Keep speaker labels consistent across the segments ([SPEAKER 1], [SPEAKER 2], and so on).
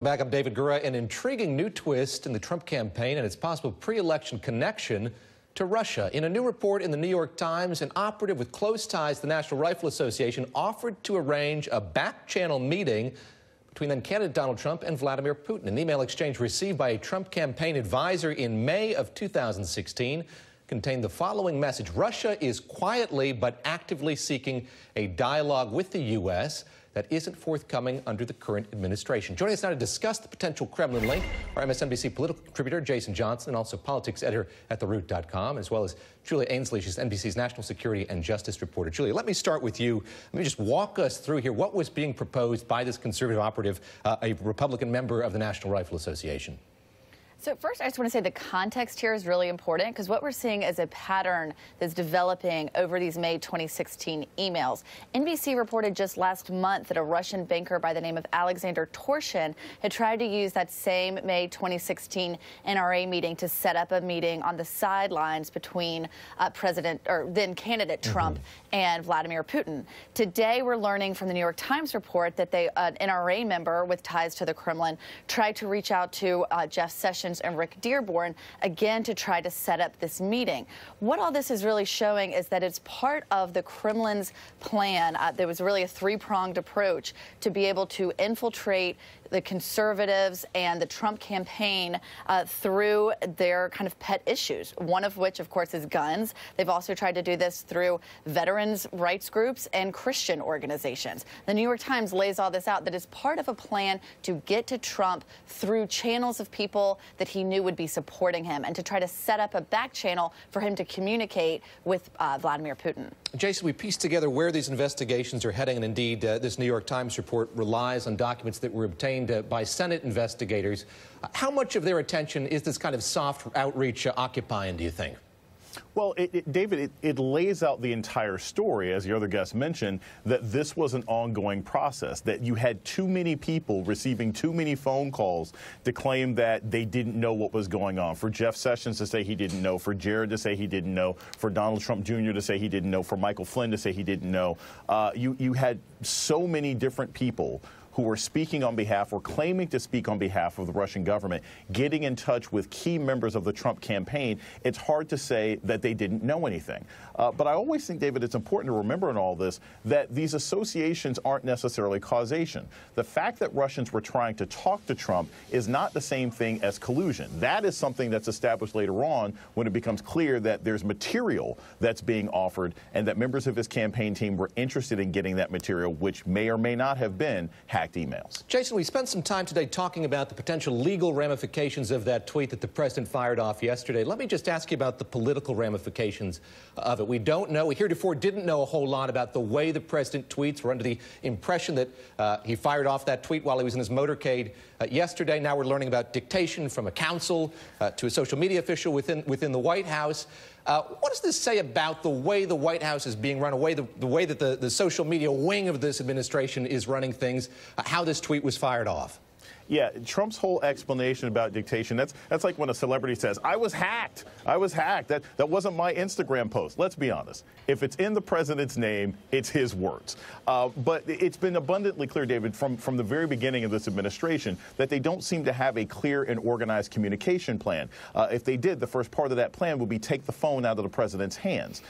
[SPEAKER 1] Back, I'm David Gura. An intriguing new twist in the Trump campaign and its possible pre-election connection to Russia. In a new report in the New York Times, an operative with close ties to the National Rifle Association offered to arrange a back-channel meeting between then-candidate Donald Trump and Vladimir Putin. An email exchange received by a Trump campaign advisor in May of 2016 contained the following message: Russia is quietly but actively seeking a dialogue with the U.S. that isn't forthcoming under the current administration. Joining us now to discuss the potential Kremlin link are MSNBC political contributor Jason Johnson and also politics editor at TheRoot.com, as well as Julia Ainsley. She's NBC's national security and justice reporter. Julia, let me start with you. Let me just walk us through here what was being proposed by this conservative operative, a Republican member of the National Rifle Association.
[SPEAKER 2] So first, I just want to say the context here is really important, because what we're seeing is a pattern that's developing over these May 2016 emails. NBC reported just last month that a Russian banker by the name of Alexander Torshin had tried to use that same May 2016 NRA meeting to set up a meeting on the sidelines between then candidate Trump and Vladimir Putin. Today, we're learning from the New York Times report that an NRA member with ties to the Kremlin tried to reach out to Jeff Sessions and Rick Dearborn, again, to try to set up this meeting. What all this is really showing is that it's part of the Kremlin's plan. There was really a three-pronged approach to be able to infiltrate the conservatives and the Trump campaign through their kind of pet issues, one of which, of course, is guns. They've also tried to do this through veterans' rights groups and Christian organizations. The New York Times lays all this out, that is part of a plan to get to Trump through channels of people that he knew would be supporting him, and to try to set up a back channel for him to communicate with Vladimir Putin.
[SPEAKER 1] Jason, we pieced together where these investigations are heading, and indeed, this New York Times report relies on documents that were obtained by Senate investigators. How much of their attention is this kind of soft outreach occupying, do you think?
[SPEAKER 3] Well, David, it lays out the entire story, as your other guest mentioned, that this was an ongoing process, that you had too many people receiving too many phone calls to claim that they didn't know what was going on. For Jeff Sessions to say he didn't know, for Jared to say he didn't know, for Donald Trump Jr. to say he didn't know, for Michael Flynn to say he didn't know. You had so many different people who were speaking on behalf or claiming to speak on behalf of the Russian government, getting in touch with key members of the Trump campaign. It's hard to say that they didn't know anything. But I always think, David, it's important to remember in all this that these associations aren't necessarily causation. The fact that Russians were trying to talk to Trump is not the same thing as collusion. That is something that's established later on when it becomes clear that there's material that's being offered and that members of his campaign team were interested in getting that material, which may or may not have been hacked emails.
[SPEAKER 1] Jason, we spent some time today talking about the potential legal ramifications of that tweet that the president fired off yesterday. Let me just ask you about the political ramifications of it. We don't know. We heretofore didn't know a whole lot about the way the president tweets. We're under the impression that he fired off that tweet while he was in his motorcade yesterday. Now we're learning about dictation from a counsel to a social media official within the White House. What does this say about the way the White House is being run, the way that the social media wing of this administration is running things, how this tweet was fired off?
[SPEAKER 3] Yeah, Trump's whole explanation about dictation, that's like when a celebrity says, I was hacked. I was hacked. That wasn't my Instagram post. Let's be honest. If it's in the president's name, it's his words. But it's been abundantly clear, David, from the very beginning of this administration, that they don't seem to have a clear and organized communication plan. If they did, the first part of that plan would be take the phone out of the president's hands.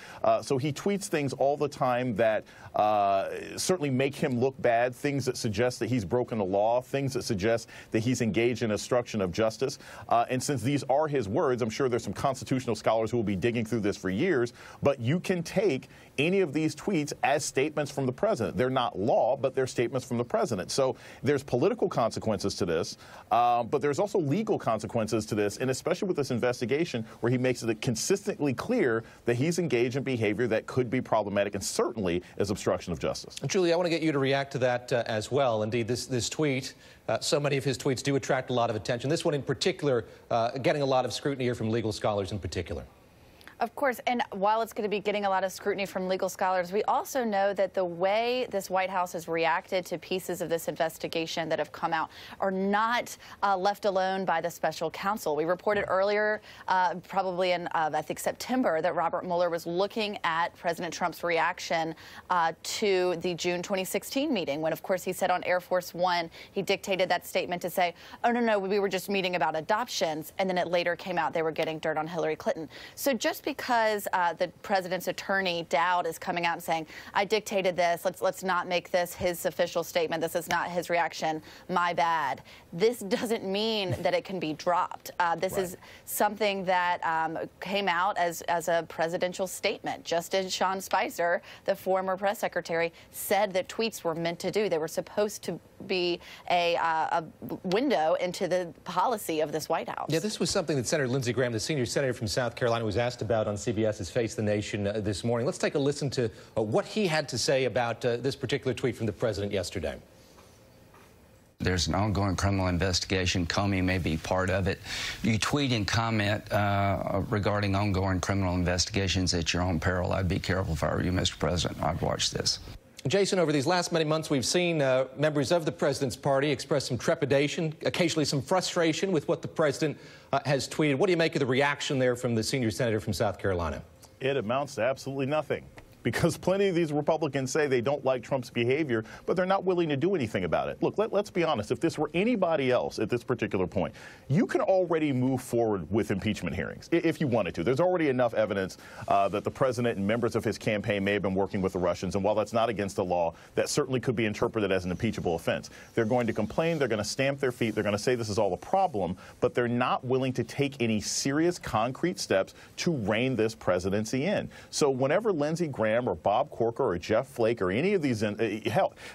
[SPEAKER 3] So he tweets things all the time that certainly make him look bad, things that suggest that he's broken the law, things that suggest that he's engaged in obstruction of justice. And since these are his words, I'm sure there's some constitutional scholars who will be digging through this for years, but you can take any of these tweets as statements from the president. They're not law, but they're statements from the president. So there's political consequences to this, but there's also legal consequences to this, and especially with this investigation where he makes it consistently clear that he's engaged in behavior that could be problematic and certainly is obstruction of justice.
[SPEAKER 1] Julie, I want to get you to react to that as well. Indeed, this tweet, so many of his tweets do attract a lot of attention. This one in particular getting a lot of scrutiny here from legal scholars in particular.
[SPEAKER 2] Of course, and while it's going to be getting a lot of scrutiny from legal scholars, we also know that the way this White House has reacted to pieces of this investigation that have come out are not left alone by the special counsel. We reported earlier, probably in, I think, September, that Robert Mueller was looking at President Trump's reaction to the June 2016 meeting, when, of course, he said on Air Force One, he dictated that statement to say, oh, no, we were just meeting about adoptions, and then it later came out they were getting dirt on Hillary Clinton. So just because the president's attorney, Dowd, is coming out and saying, I dictated this, let's not make this his official statement, this is not his reaction, my bad. This doesn't mean that it can be dropped. This is something that came out as a presidential statement, just as Sean Spicer, the former press secretary, said that tweets were meant to do. They were supposed to be a window into the policy of this White House.
[SPEAKER 1] Yeah, this was something that Senator Lindsey Graham, the senior senator from South Carolina, was asked about on CBS's Face the Nation this morning. Let's take a listen to what he had to say about this particular tweet from the president yesterday.
[SPEAKER 4] There's an ongoing criminal investigation. Comey may be part of it. You tweet and comment regarding ongoing criminal investigations at your own peril. I'd be careful if I were you, Mr. President. I'd watch this.
[SPEAKER 1] Jason, over these last many months, we've seen members of the president's party express some trepidation, occasionally some frustration with what the president has tweeted. What do you make of the reaction there from the senior senator from South Carolina?
[SPEAKER 3] It amounts to absolutely nothing. Because plenty of these Republicans say they don't like Trump's behavior, but they're not willing to do anything about it. Look, let's be honest. If this were anybody else at this particular point, you can already move forward with impeachment hearings if you wanted to. There's already enough evidence that the president and members of his campaign may have been working with the Russians. And while that's not against the law, that certainly could be interpreted as an impeachable offense. They're going to complain. They're going to stamp their feet. They're going to say this is all a problem, but they're not willing to take any serious concrete steps to rein this presidency in. So whenever Lindsey Graham or Bob Corker or Jeff Flake or any of these, John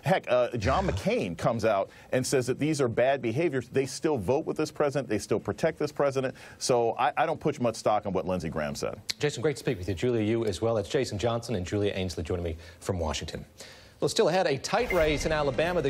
[SPEAKER 3] McCain comes out and says that these are bad behaviors, they still vote with this president, they still protect this president. So I don't put much stock on what Lindsey Graham said.
[SPEAKER 1] Jason, great to speak with you. Julia, you as well. It's Jason Johnson and Julia Ainsley joining me from Washington. Well, still ahead, a tight race in Alabama.